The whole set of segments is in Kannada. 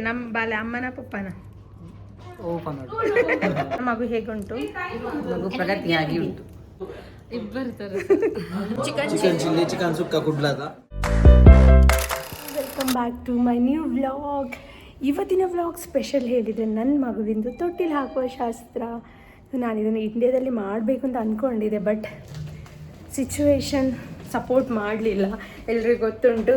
ನಮ್ಮ ಬಾಲೆ ಅಮ್ಮನ ಪಪ್ಪನ ಮಗು ಹೇಗುಂಟು? ಮಗು ಪ್ರಗತಿಯಾಗಿ ಉಂಟು. ಇಬ್ಬರು ತರ ಚಿಕನ್ ಚಿಲ್ಲಿ ಚಿಕನ್ ಸುಕ್ಕ ಕುಡ್ಲಾದ. Welcome back to my new vlog. ಇವತ್ತಿನ ವ್ಲಾಗ್ ಸ್ಪೆಷಲ್ ಹೇಳಿದರೆ ನನ್ನ ಮಗುವಿಂದು ತೊಟ್ಟಿಲು ಹಾಕುವ ಶಾಸ್ತ್ರ. ನಾನು ಇದನ್ನು ಇಂಡಿಯಾದಲ್ಲಿ ಮಾಡಬೇಕು ಅಂತ ಅಂದ್ಕೊಂಡಿದ್ದೆ, ಬಟ್ ಸಿಚುವೇಶನ್ ಸಪೋರ್ಟ್ ಮಾಡಲಿಲ್ಲ. ಎಲ್ರಿಗೂ ಗೊತ್ತುಂಟು,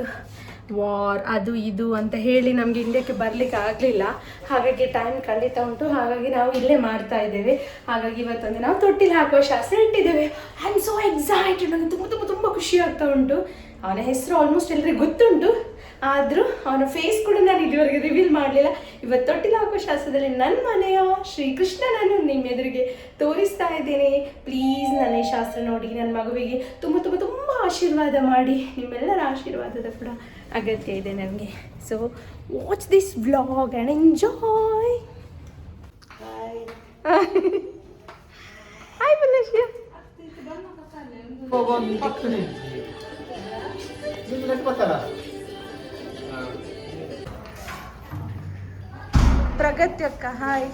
ವಾರ್ ಅದು ಇದು ಅಂತ ಹೇಳಿ ನಮಗೆ ಇಂಡಿಯಾಕ್ಕೆ ಬರಲಿಕ್ಕೆ ಆಗಲಿಲ್ಲ. ಹಾಗಾಗಿ ಟೈಮ್ ಕಳೀತಾ ಉಂಟು. ಹಾಗಾಗಿ ನಾವು ಇಲ್ಲೇ ಮಾಡ್ತಾ ಇದ್ದೇವೆ. ಹಾಗಾಗಿ ಇವತ್ತೊಂದು ನಾವು ತೊಟ್ಟಿಲು ಹಾಕುವ ಶಾಸ್ತ್ರ ಇಟ್ಟಿದ್ದೇವೆ. I am so excited. ನನಗೆ ತುಂಬ ತುಂಬ ತುಂಬ ಖುಷಿ ಆಗ್ತಾ ಉಂಟು. ಅವನ ಹೆಸರು ಆಲ್ಮೋಸ್ಟ್ ಎಲ್ರಿಗೂ ಗೊತ್ತುಂಟು, ಆದರೂ ಅವನ ಫೇಸ್ ಕೂಡ ನಾನು ಇದುವರೆಗೆ ರಿವೀಲ್ ಮಾಡಲಿಲ್ಲ. ಇವತ್ತು ತೊಟ್ಟಿಲು ಹಾಕುವ ಶಾಸ್ತ್ರದಲ್ಲಿ ನನ್ನ ಮನೆಯ ಶ್ರೀಕೃಷ್ಣನನ್ನು ನಿಮ್ಮ ಎದುರಿಗೆ ತೋರಿಸ್ತಾ ಇದ್ದೇನೆ. ಪ್ಲೀಸ್ ನನ್ನ ಈ ಶಾಸ್ತ್ರ ನೋಡಿ ನನ್ನ ಮಗುವಿಗೆ ತುಂಬ ತುಂಬ ತುಂಬ ಆಶೀರ್ವಾದ ಮಾಡಿ. ನಿಮ್ಮೆಲ್ಲರ ಆಶೀರ್ವಾದದ ಕೂಡ ಅಗತ್ಯ ಇದೆ ನನಗೆ. So watch this vlog and enjoy. Hi ಬಲೇಶ್ಯ. ಪ್ರಗತಿ ಅಕ್ಕ ಹಾಯ್.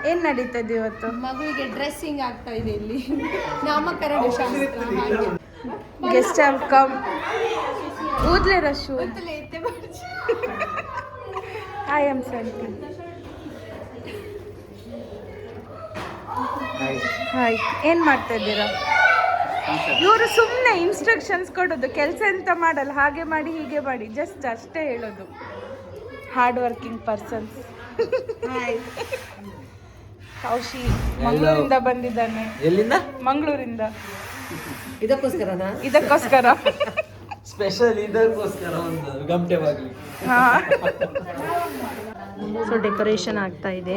ಏನ್ ನಡೀತದೆ ಇವತ್ತು? ಮಗುವಿಗೆ ಡ್ರೆಸ್ಸಿಂಗ್ ಆಗ್ತಾ ಇದೆ ಇಲ್ಲಿ. ನಾಮಕರಣ ಶಾಸ್ತ್ರ. Guest have come. ಊದ್ಲೆ ರಶು. I am Santhi. ಹಾಯ್. ಏನ್ ಮಾಡ್ತಾ ಇದ್ದೀರಾ? ಇವರು ಸುಮ್ಮನೆ ಇನ್ಸ್ಟ್ರಕ್ಷನ್ಸ್ ಕೊಡೋದು, ಕೆಲಸ ಎಂತ ಮಾಡಲ್ಲ. ಹಾಗೆ ಮಾಡಿ ಹೀಗೆ ಮಾಡಿ ಜಸ್ಟ್ ಅಷ್ಟೇ ಹೇಳೋದು. Hard working persons. ಕೌಶಿ ಮಂಗಳೂರಿಂದ ಬಂದಿದ್ದಾನೆ. ಎಲ್ಲಿಂದ? ಮಂಗಳೂರಿಂದ. ಇದಕ್ಕೋಸ್ಕರ ಸ್ಪೆಷಲ್ ಇದಕ್ಕೋಸ್ಕರ ಒಂದು ಗಮಟೆ ಬಾಗ್ಲಿ. ಹಾ. ಸೊ ಡೆಕೋರೇಷನ್ ಆಗ್ತಾ ಇದೆ.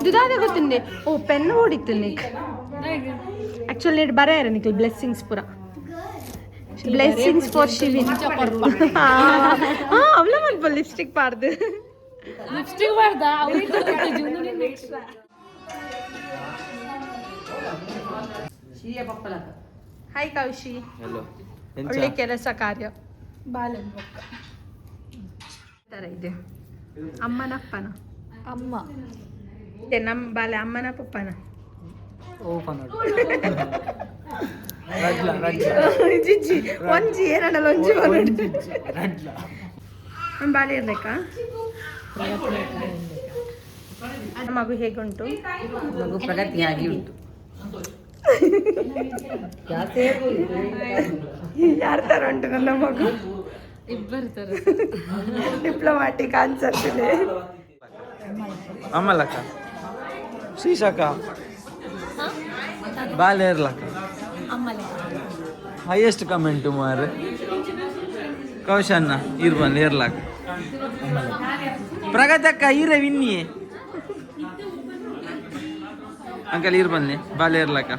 ಇದಾದ ಗೊತ್ತಿಂದೆ. ಓ ಪೆನ್ನು ಹೊಡಿತು ನಿಕ್. ಆಕ್ಚುಲಿ ಬರೆಯಾರ ನಿಖಿಲ್ ಬ್ಲೆಸ್ಸಿಂಗ್ಸ್ ಪೂರ. Blessings for Shivin. ಅವಳ ಮಲ್ಪ ಲಿಪ್ಸ್ಟಿಕ್ ಪಾರ್ದು. ಲಿಪ್ಸ್ಟಿಕ್ ಬಾರ್ದ ಹಾಯ್ ಕೌಶಿ. ಹಲೋ. ಒಳ್ಳೆ ಕೆಲಸ ಕಾರ್ಯ. ಬಾಲನ್ ತರ ಇದೆ. ಅಮ್ಮನ ಅಪ್ಪನ? ಅಮ್ಮ. ನಮ್ಮ ಬಾಲೆ ಅಮ್ಮನ ಪಪ್ಪನ? ಜಿಜ್ಜಿ ಒಂಜಿ ಏನಲ್ಲ ಒಂಜಿ ನಮ್ಮ ಬಾಲೆ ಇರ್ಬೇಕಾ? ಮಗು ಹೇಗುಂಟು? ಮಗು ಪ್ರಗತಿಯಾಗಿ ಉಂಟು. ಯಾರ ತರ ಉಂಟು ನನ್ನ ಮಗು? ಇಬ್ಬರು ತರ ಡಿಪ್ಲೊಮ್ಯಾಟಿಕ್ ಆನ್ಸರ್ ಇದೆ. ಅಮ್ಮಲಕ್ಕ ಶ್ರೀಶಾಕ ಬಾಲೇರ್ಲಕ್ಕ ಹೈಯೆಸ್ಟ್ ಕಮೆಂಟು ಮಾರೆ ಕೌಶನ್ನ ಇರ್ಬನ್ ಏರ್ಲಾಕ ಪ್ರಗತಕ್ಕ ಈರೆ ವಿನ್ನಿಯೇ ಅಂಕಲ್ ಇರ್ಬನ್ನಿ ಬಾಲೇರ್ಲಕ್ಕ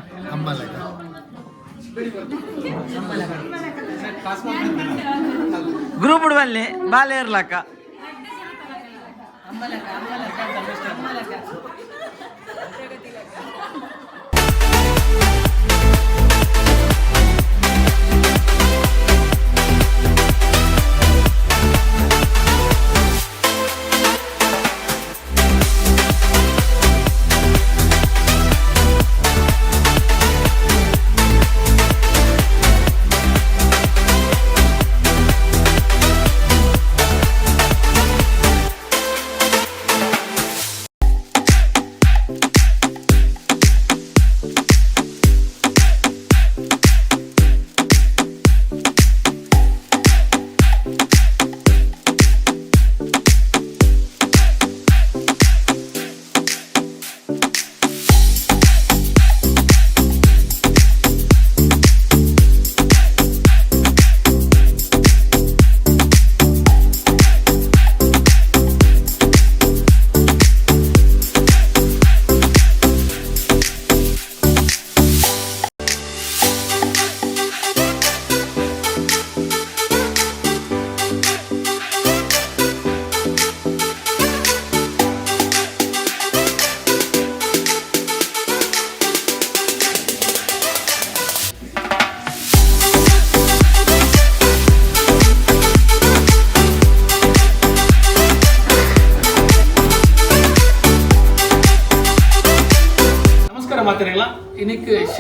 ಗ್ರೂಪ್ ಬನ್ನಿ ಬಾಲೇರ್ಲಕ್ಕ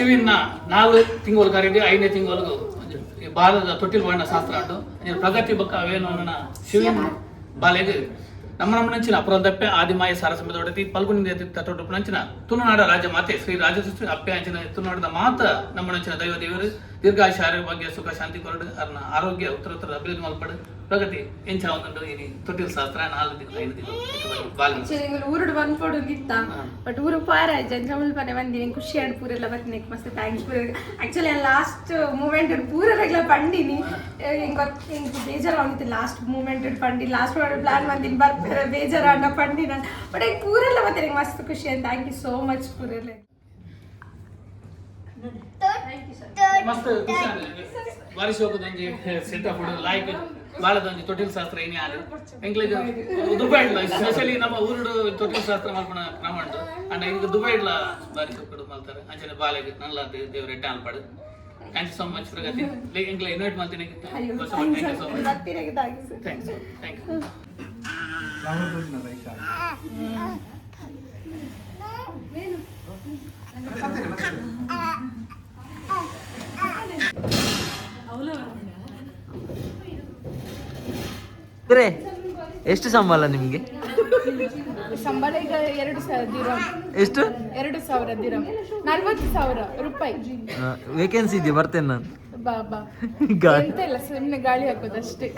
ಶಿವಿನ 4 ತಿಂಗಳು ಕರೀದಿ 5ನೇ ತಿಂಗಳು ಬಾಲದ ತೊಟ್ಟಿಲ್ ಬಣ್ಣ ಶಾಸ್ತ್ರ ಉಂಟು ಪ್ರಗತಿ ಬೊಕ್ಕ ಅವೇನು ಶಿವಿನ ಬಾಲೆಗೆ ನಮ್ಮನಂಚಿನ ಅಪರಂದಪ್ಪೆ ಆದಿಮಾಯ ಸಾರಸಂಬದ ಒಡತಿ ಪಲ್ಗುನಿ ತಟ್ಟೊಟ್ಟು ನಂಚಿನ ತುಳುನಾಡ ರಾಜ ಮಾತೆ ಶ್ರೀ ರಾಜಶ್ರೀ ಅಪ್ಪೆ ಅಂಚಿನ ತುಳುನಾಡದ ಮಾತ ನಮ್ಮನಂಚಿನ ದೈವ ದೇವರು ದೀರ್ಘಾಯುಷ ಆರೋಗ್ಯ ಸುಖ ಶಾಂತಿ ಕೊರಡು ಅರ್ನ ಆರೋಗ್ಯ ಉತ್ತರ ಅಭಿವೃದ್ಧಿ ಮಲ್ಪಡು ಪ್ರಗತಿ ಎಂಚಿನ ಒಂದುಂಟು ಇನಿ ತೊಟ್ಟಿಲ್ ಶಾಸ್ತ್ರ 4 ತಿಂಗಳು 5 ತಿಂಗಳು ಬಾಲ ಊರುಡು ಬಂದ್ಕೊಡೋದಿತ್ತ ಬಟ್ ಊರು ಪಾರ ಜಂಜಮಲ್ ಪನೆ ಬಂದಿನಿ ಖುಷಿ ಆಡ್ ಪೂರೆಲ್ಲ ಬರ್ತೀನಿ ಮಸ್ತ್ ಥ್ಯಾಂಕ್ಸ್ ಪೂರ ಆಕ್ಚುಲಿ ಲಾಸ್ಟ್ ಮೂಮೆಂಟ್ ಪೂರೆಲ್ಲ ಪಂಡಿನಿ ಹಿಂಗೆ ಬೇಜಾರು ಆಗಿತ್ತು ಲಾಸ್ಟ್ ಮೂಮೆಂಟ್ ಪಂಡಿ ಲಾಸ್ಟ್ ಪ್ಲಾನ್ ಬಂದಿನಿ ಬರ್ತಾರೆ ಬೇಜಾರು ಅಣ್ಣ ಪಂಡಿ ನಾನು ಬಟ್ ಈಗ ಪೂರೆಲ್ಲ ಬರ್ತೀನಿ ಮಸ್ತ್ ಖುಷಿ ಅಂತ ಥ್ಯಾಂಕ್ ಯು ಸೋ ಮಚ್ ಪೂರೆಲ್ಲ ಮಸ್ತ್ ಬಾರಿಶ್ ಹೋಗೋದೊಂದು ಸೆಟ್ ಆಫ್ ಲೈಕ್ ಬಾಳದೊಂದು ತೊಟ್ಟಿಲ್ ಶಾಸ್ತ್ರ ಏನೇ ಆಗ ಎಂಕ್ಲೇಜ್ ದುಬೈ ಸ್ಪೆಷಲಿ ನಮ್ಮ ಊರುಡು ತೊಟ್ಟಿಲ್ ಶಾಸ್ತ್ರ ಮಲ್ಪಣ ಕ್ರಮ ಉಂಟು ಅಂಡ್ ಈಗ ದುಬೈಡ್ಲ ಬಾರಿ ಸೊಕ್ಕಡು ಮಲ್ತಾರೆ ಅಂಚನೆ ಬಾಲೆಗೆ ನಲ್ಲ ದೇವ್ರ ಎಟ್ಟ ಅಲ್ಪಾಡು thank you so much Pragathi ಎಂಕ್ಲೆ ಇನ್ವೈಟ್ ಮಾಡ್ತೀನಿ thank you so much thank you ಎಷ್ಟು ಸಂಬಳ ನಿಮ್ಗೆ? ಸಂಬಳ ಈಗ 2,000 ದಿರಂ. ಎಷ್ಟು? 2,000 ದಿರಂ. 40,000 ರೂಪಾಯಿ. ವೇಕೆನ್ಸಿ ಇದೆಯಾ? ಬರ್ತೇನೆ ನಾನು. ಬಾ ಬಾ. ಎಂತ ಇಲ್ಲ, ಸುಮ್ಮನೆ ಗಾಳಿ ಹಾಕೋದಷ್ಟೇ.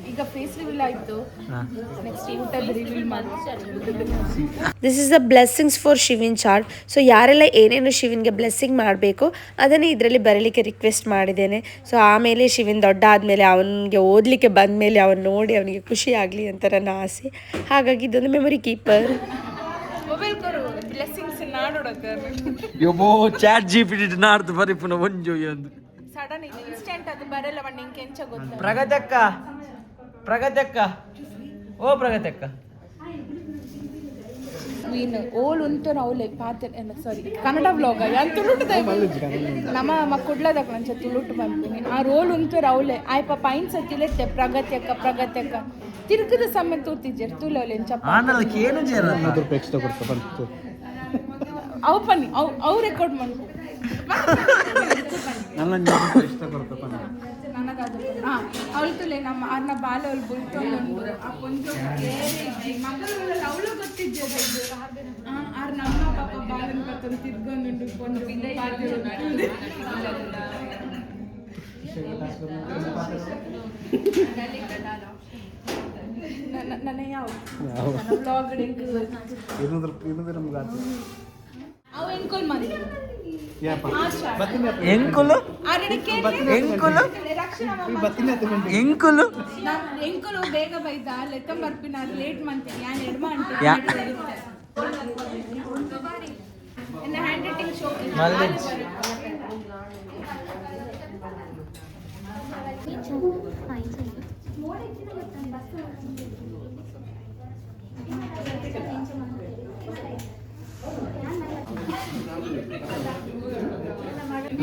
ಈಗ ಫೇಸ್ ರಿವೀಲ್ ಆಯ್ತು, ನೆಕ್ಸ್ಟ್ ಯೂಟ್ಯೂಬ್ ರಿವೀಲ್ ಮಾಡ್ತೀನಿ. This is the blessings for Shivin chart. So ಯಾರೆಲ್ಲ ಏನೇನು ಶಿವಿನ್ಗೆ ಬ್ಲೆಸ್ಸಿಂಗ್ ಮಾಡಬೇಕು ಅದನ್ನೇ ಇದರಲ್ಲಿ ಬರಲಿಕ್ಕೆ ರಿಕ್ವೆಸ್ಟ್ ಮಾಡಿದ್ದೇನೆ. ಸೊ ಆಮೇಲೆ ಶಿವಿನ್ ದೊಡ್ಡ ಆದಮೇಲೆ ಅವನಿಗೆ ಓದಲಿಕ್ಕೆ ಬಂದಮೇಲೆ ಅವನು ನೋಡಿ ಅವನಿಗೆ ಖುಷಿ ಆಗಲಿ ಅಂತ ನನ್ನ ಆಸೆ. ಹಾಗಾಗಿ ಇದೊಂದು ಮೆಮೊರಿ ಕೀಪರ್. ಮೊಬೈಲ್ ಕೊರು ಬ್ಲೆಸ್ಸಿಂಗ್ಸ್ ನಾಡೋಡಕ್ಕೆ ಯೋಬೋ ಚಾಟ್ ಜಿಪಿಟಿ ನಾಡ್ದು ಬರೀ ಪುನಃ ಒಂಜು ಎಂದು ಸಡನ್ ಇನ್ಸ್ಟೆಂಟ್ ಅದು ಬರಲ್ಲ ಬಣ್ಣ ನಿಂಗೆ ಕೆಂಚ ಗೊತ್ತ. ಪ್ರಗತಕ್ಕ ಓ ಪ್ರಗತಕ್ಕ ವೀನು ಓಲ್ ಉಂಟು ಅವಳೆ ಪಾತ್ರ ಸಾರಿ ಕನ್ನಡ ವ್ಲಾಗ ಯಾರು ತುಳುಟದ ನಮ್ಮ ಕುಡ್ಲದಾಗ ನಂಚ ತುಳುಟು ಬಂತೀನಿ ಆ ರೋಲ್ ಉಂಟು ಅವಳೆ ಆಯ್ಪ ಪೈನ್ ಸತ್ತಿಲೆತ್ತೆ ಪ್ರಗತ್ಯಕ್ಕ ತಿರುಗದ ಸಮಯ ತೂತಿದ್ಜರ್ ತುಳವಲೆ ಅವು ಬನ್ನಿ ಅವು ರೆಕಾರ್ಡ್ ಮಾಡಿ ಅವಳು ತುಲೆ ನಮ್ಮ ಅರ್ನ ಬಾಲ ಅವಳು ಬುಲ್ತೊಂದು ಆ ಕೊಂಚ ಮಕ್ಕಳು ಅವಳು ಗೊತ್ತಿದ್ದೆ ಆರ್ ನಮ್ಮ ಪಾಪ ಬಾಲನ್ ಬರ್ತಂದು ತಿರ್ಗೊಂದುಂಡು ಕೊಂಡು ನನ್ನ ಯಾವ ಬ್ಲಾಗ್ ಅವು ಎನ್ಕೊಲ್ ಮಾಡಿ ಎಂಕುಲು ಬೇಗ ಬೈದ ಲೆಕ್ಕ ಬರ್ಪಿನ ಲೇಟ್ ಮಾಡ್ತೀನಿ ಯಾನ್ ಎಡ್ಮ ಅಂತ ಹ್ಯಾಂಡ್ ರೈಟಿಂಗ್ ಶೋ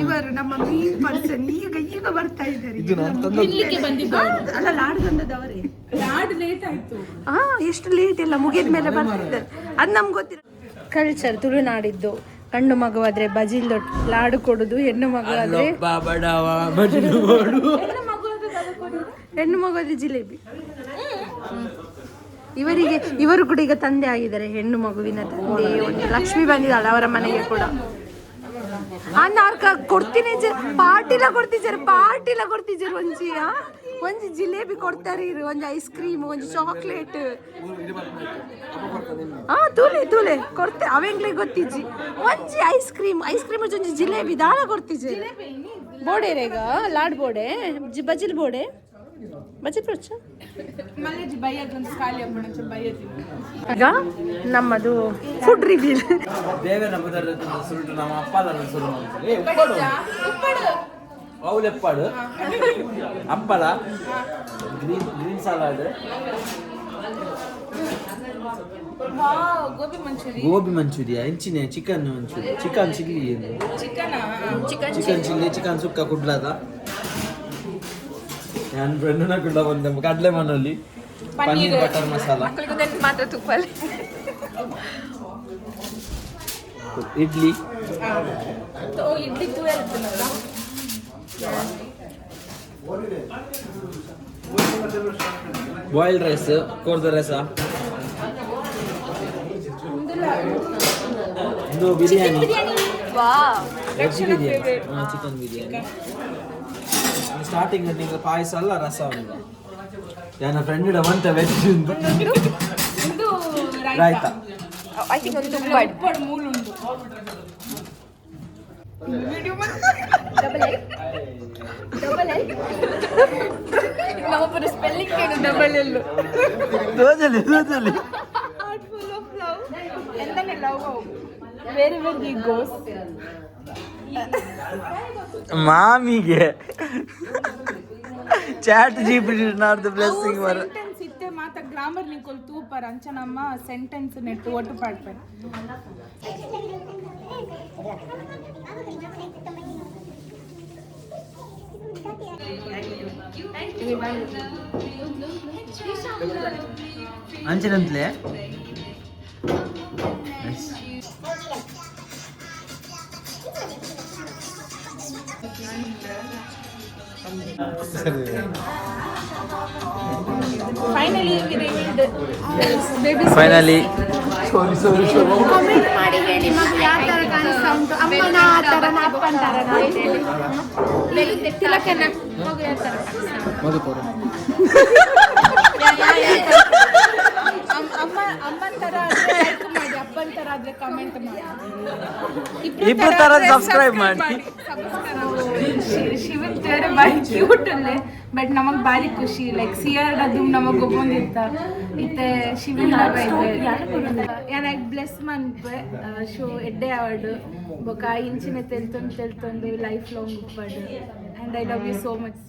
ಇವರು ನಮ್ಮ ಮೀನ್ ಪರ್ಸನ್ ಈಗ ಬರ್ತಾ ಇದ್ದಾರೆ. ಅಲ್ಲ ಲಾಡು ತಂದದವರೇ. ಲಾಡು ಲೇಟ್ ಆಯ್ತು. ಎಷ್ಟು ಲೇಟ್ ಇಲ್ಲ, ಮುಗಿದ ಮೇಲೆ ಬರ್ತಿದ್ದಾರೆ. ಅದು ನಮ್ಗೆ ಗೊತ್ತಿಲ್ಲ. ಕಲ್ಚರ್ ತುಳುನಾಡಿದ್ದು ಗಂಡು ಮಗುವಾದ್ರೆ ಬಜಿಲ್ ಲಾಡು ಕೊಡುದು, ಹೆಣ್ಣು ಮಗುವಾದ್ರೆ ಹೆಣ್ಣು ಮಗುವಾದ್ರೆ ಜಿಲೇಬಿ. ಇವರು ಕೂಡ ಈಗ ತಂದೆ ಆಗಿದ್ದಾರೆ, ಹೆಣ್ಣು ಮಗುವಿನ ತಂದೆ. ಒಂದು ಲಕ್ಷ್ಮಿ ಬಂದಿದ್ದಾಳೆ ಅವರ ಮನೆಗೆ ಕೂಡ. ಕೊಡ್ತೀನಿ ಪಾರ್ಟಿಲ ಕೊಡ್ತಿದ್ದಾರೆ ಒಂಜಿ ಜಿಲೇಬಿ ಕೊಡ್ತಾರೆ, ಒಂಜಿ ಐಸ್ ಕ್ರೀಮ್, ಒಂಜಿ ಚಾಕ್ಲೇಟ್. ತೂಲೆ ಕೊಡ್ತೆ ಅವೆಂಗ್ಲೆ ಗೊತ್ತಿಜ್ಜಿ. ಒಂಜಿ ಐಸ್ ಕ್ರೀಮ್ ಒಂಜಿ ಜಿಲೇಬಿ ದಾಳ ಕೊಡ್ತಿಜ್ಜಿ. ಬೋಡೆರೇಗ ಲಾಡ್ ಬೋಡೆ ಬಜಿಲ್ ಬೋಡೆ ಈಗ ನಮ್ಮದು ಫುಡ್ ರಿವ್ಯೂ. ಹಪ್ಪಳ, ಗ್ರೀನ್ ಸಲಾಡ್, ಗೋಬಿ ಮಂಚೂರಿಯಾ, ಎಂಚಿನ ಚಿಕನ್ ಚಿಲ್ಲಿ, ಚಿಕನ್ ಸುಕ್ಕ ಕುಡ್ಲಾದ ನಾನು ಫ್ರೆಂಡ್ನ ಕೂಡ ಬಂದೆ ಕಡಲೆ ಮಣ್ಣಲ್ಲಿ ಪನ್ನೀರ್ ಬಟರ್ ಮಸಾಲ ಮಾತ್ರ ತುಪ್ಪಲ್ಲಿ ಇಡ್ಲಿ ಇಡ್ಲಿ ತೂ ಇರುತ್ತಲ್ಲ ಬಾಯ್ಲ್ಡ್ ರೈಸ್ ಕೋರ್ದ ರಸ ಇದು biryani veg biryani chicken biryani starting ನಿಂಗೆ ಪಾಯಸ ಅಲ್ಲ ರಸ ಉಂಟು ನನ್ನ ಫ್ರೆಂಡ್ ಮಂತ ವೆಜ್ ಉಂಟು ಇದು ರಾಯ್ತ ಐ ಥಿಂಕ್ ಒಂದು ಉಪ್ಪಡ್ ಮೂಲು ಉಂಟು ನಮ್ಮೊಬ್ಬರು ಸ್ಪೆಲ್ಲಿಂಗ್ ಕೇಳು double L Rosalie Rosalie full of love ಎಂದನೇ ಲವ್ ವೆರಿ ವೆರಿ ಗೋಸ್ ಮಾಮಿಗೆ ಚಾಟ್ ಜಿಪಿಟಿ ನಾರ್ದು ಬ್ಲೆಸ್ಸಿಂಗ್ ವರ ಸೆಂಟೆನ್ಸ್ ಇತ್ತೆ ಮಾತ ಗ್ರಾಮರ್ ನಿಂಕೊಲ್ ತೂಪರ್ ಅಂಚ ನಮ್ಮ ಸೆಂಟೆನ್ಸ್ ನೆಟ್ಟು ಒಟ್ಟು ಪಾಡ್ಪೇನೆ ಅಂಚಿನಂತಲೇ ಫೈನಲಿ ಬೇಬಿ ಫೈನಲಿ ಕಾಮೆಂಟ್ ಮಾಡಿ ಹೇಳಿ ಮಗು ಯಾವ ಥರ ಕಾಣಿಸ್ತಾ ಉಂಟು ಅಮ್ಮನ ಆ ಥರನ ಅಪ್ಪನ ಥರನ ಹೇಳಿ ತಿಲಕನ ಮಗು ಯಾವ ಥರ ಅಮ್ಮನ ಥರ ಆದ್ರೆ ಲೈಕ್ ಮಾಡಿ ಅಪ್ಪನ ಥರ ಆದ್ರೆ ಕಮೆಂಟ್ ಮಾಡಿ ಇಬ್ರು ಥರ ಸಬ್ಸ್ಕ್ರೈಬ್ ಮಾಡಿ ಶಿವನ್ ಥರ ಬಾರಿ ಕ್ಯೂಟ್ ಅಲ್ಲೇ ಬಟ್ ನಮಗ್ ಬಾರಿ ಖುಷಿ ಲೈಕ್ ಸಿಯರ್ ಅದು ನಮಗ್ ಒಬ್ಬಂದಿತ್ತ ಇತ್ತೆ ಶಿವನ್ ಯಾನಾಗ ಬ್ಲೆಸ್ ಮನ್ಪೆ ಶೋ ಎಡ್ಡೆ ಆವಡ್ ಬೊಕ ಇಂಚಿನ ತೆಲ್ತೊಂದು ಲೈಫ್ ಲಾಂಗ್ ಉಪ್ಪಡ್ and I love you so much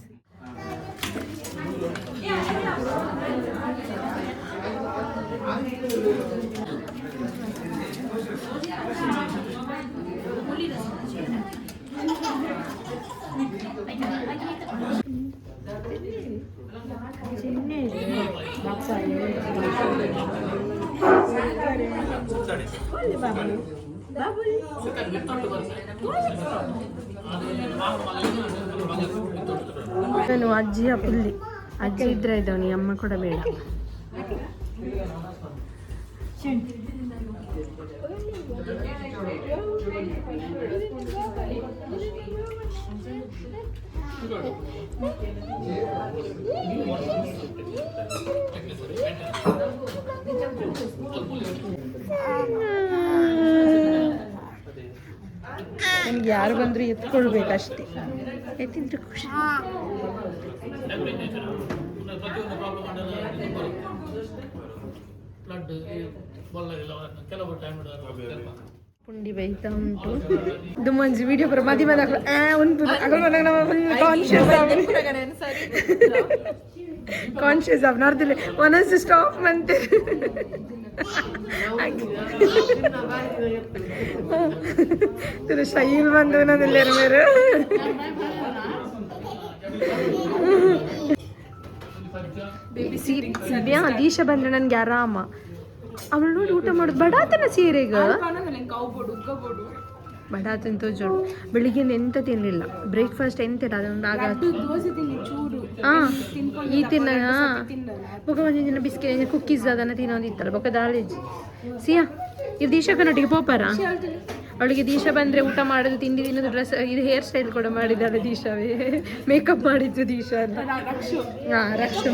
ನಾನು ಅಜ್ಜಿಯ ಪುಲ್ಲಿ ಅಜ್ಜಿ ಇದ್ರೆ ಇದ್ದವನಿ ಅಮ್ಮ ಕೂಡ ಬೇಡ ನನಗೆ ಯಾರು ಬಂದರೂ ಎತ್ಕೊಳ್ಬೇಕಷ್ಟೇ ಎತ್ತಿದ್ರೆ ಖುಷಿ ಪುಂಡಿ ಬೈತಾ ಉಂಟು ಇದು ಮಂಜು ವಿಡಿಯೋ ಬರೋ ಮದಿ ಮದ ಉಂಟು ಕಾನ್ಶಿಯಸ್ ಆಫ್ ನೋಡ್ತಿಲ್ಲ ಒಂದೊಂದು ಸ್ಟಾಪ್ ಮಂತೆ ಶೈಲ್ ಬಂದು ನನ್ನೆಲ್ಲರೂ ಮೇರೆ ದೀಶ ಬಂದ್ರೆ ನನ್ಗೆ ಆರಾಮ ಅವಳು ನೋಡಿ ಊಟ ಮಾಡೋದು ಬಡಾತನ ಸೀರೆಗ ಬಡಾತನ ತೋಜೋಡು ಬೆಳಿಗ್ಗೆ ಎಂತ ತಿನ್ನಲಿಲ್ಲ ಬ್ರೇಕ್ಫಾಸ್ಟ್ ಎಂತ ಇಲ್ಲ ಅದೊಂದು ಆಗ ಈ ತಿನ್ನ ಬೊಕ ಒಂದಿನ ದಿನ ಬಿಸ್ಕೆಟ್ ಕುಕ್ಕೀಸ್ ಅದನ್ನು ತಿನ್ನೋದಿತ್ತಲ್ಲ ಬೊಕ ದಾಳಿಜಿ ಸಿಯಾ ಇದು ದೀಶಕ್ಕನೊಟ್ಟಿಗೆ ಪೋಪರ ಅವಳಿಗೆ ದೀಶ ಬಂದರೆ ಊಟ ಮಾಡೋದು ತಿಂಡಿ ತಿನ್ನೋದು ಡ್ರೆಸ್ ಇದು ಹೇರ್ ಸ್ಟೈಲ್ ಕೂಡ ಮಾಡಿದ್ದಾಳೆ ದೀಶವೇ ಮೇಕಪ್ ಮಾಡಿದ್ದು ದೀಶ ಅಂತ ಹಾಂ Rakshu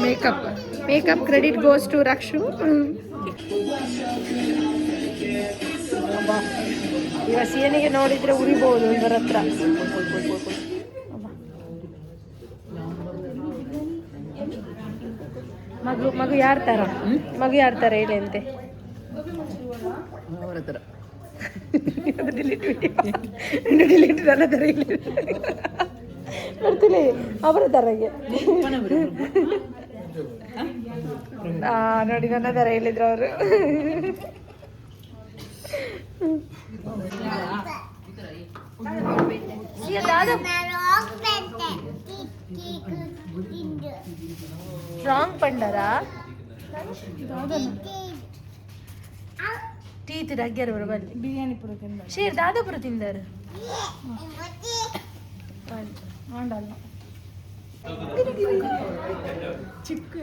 makeup credit goes to Rakshu ಈಗ ಸೀನಿಗೆ ನೋಡಿದರೆ ಉರಿಬೋದು ಇವರ ಹತ್ರ ಮಗು ಯಾರ ಥರ ಹೇಳಿ ಅಂತೆ ಅವರ ಥರ ಡಿಲೀಟ್ ನನ್ನ ಥರ ಹೇಳಿ ಬರ್ತೀನಿ ಅವರ ಥರಗೆ ನೋಡಿ ನನ್ನ ಥರ ಹೇಳಿದ್ರು ಅವರು ರಾಂಗ್ ಪಂಡರಾ ಟೀತ್ ರಗ್ಗ್ಯಾರ ಬರಬಲ್ಲಿ ಬಿರಿಯಾನಿ ಪುರ ತಿಂದ ಶೇರ್ ದಾದಾಪುರ ತಿಂದಾರು ಆಂಡಲ್ಲ ಚಿಕ್ಕ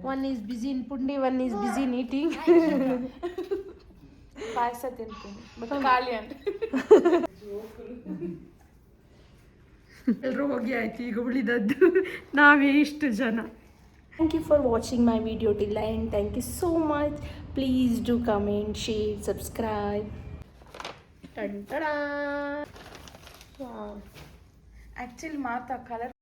One is busy in pundi, one is busy in eating. ಪಾಯಸ ತಿಂತೀನಿ ಬಟ್ ಖಾಲಿ ಅಂತ ಎಲ್ಲರೂ ಹೋಗಿ ಆಯ್ತು, ಈಗ ಉಳಿದದ್ದು ನಾವೇ ಇಷ್ಟು ಜನ. Thank you for watching my video till the end. Thank you so much. Please do comment, share, subscribe. Tan-ta-da! Actually Mata colour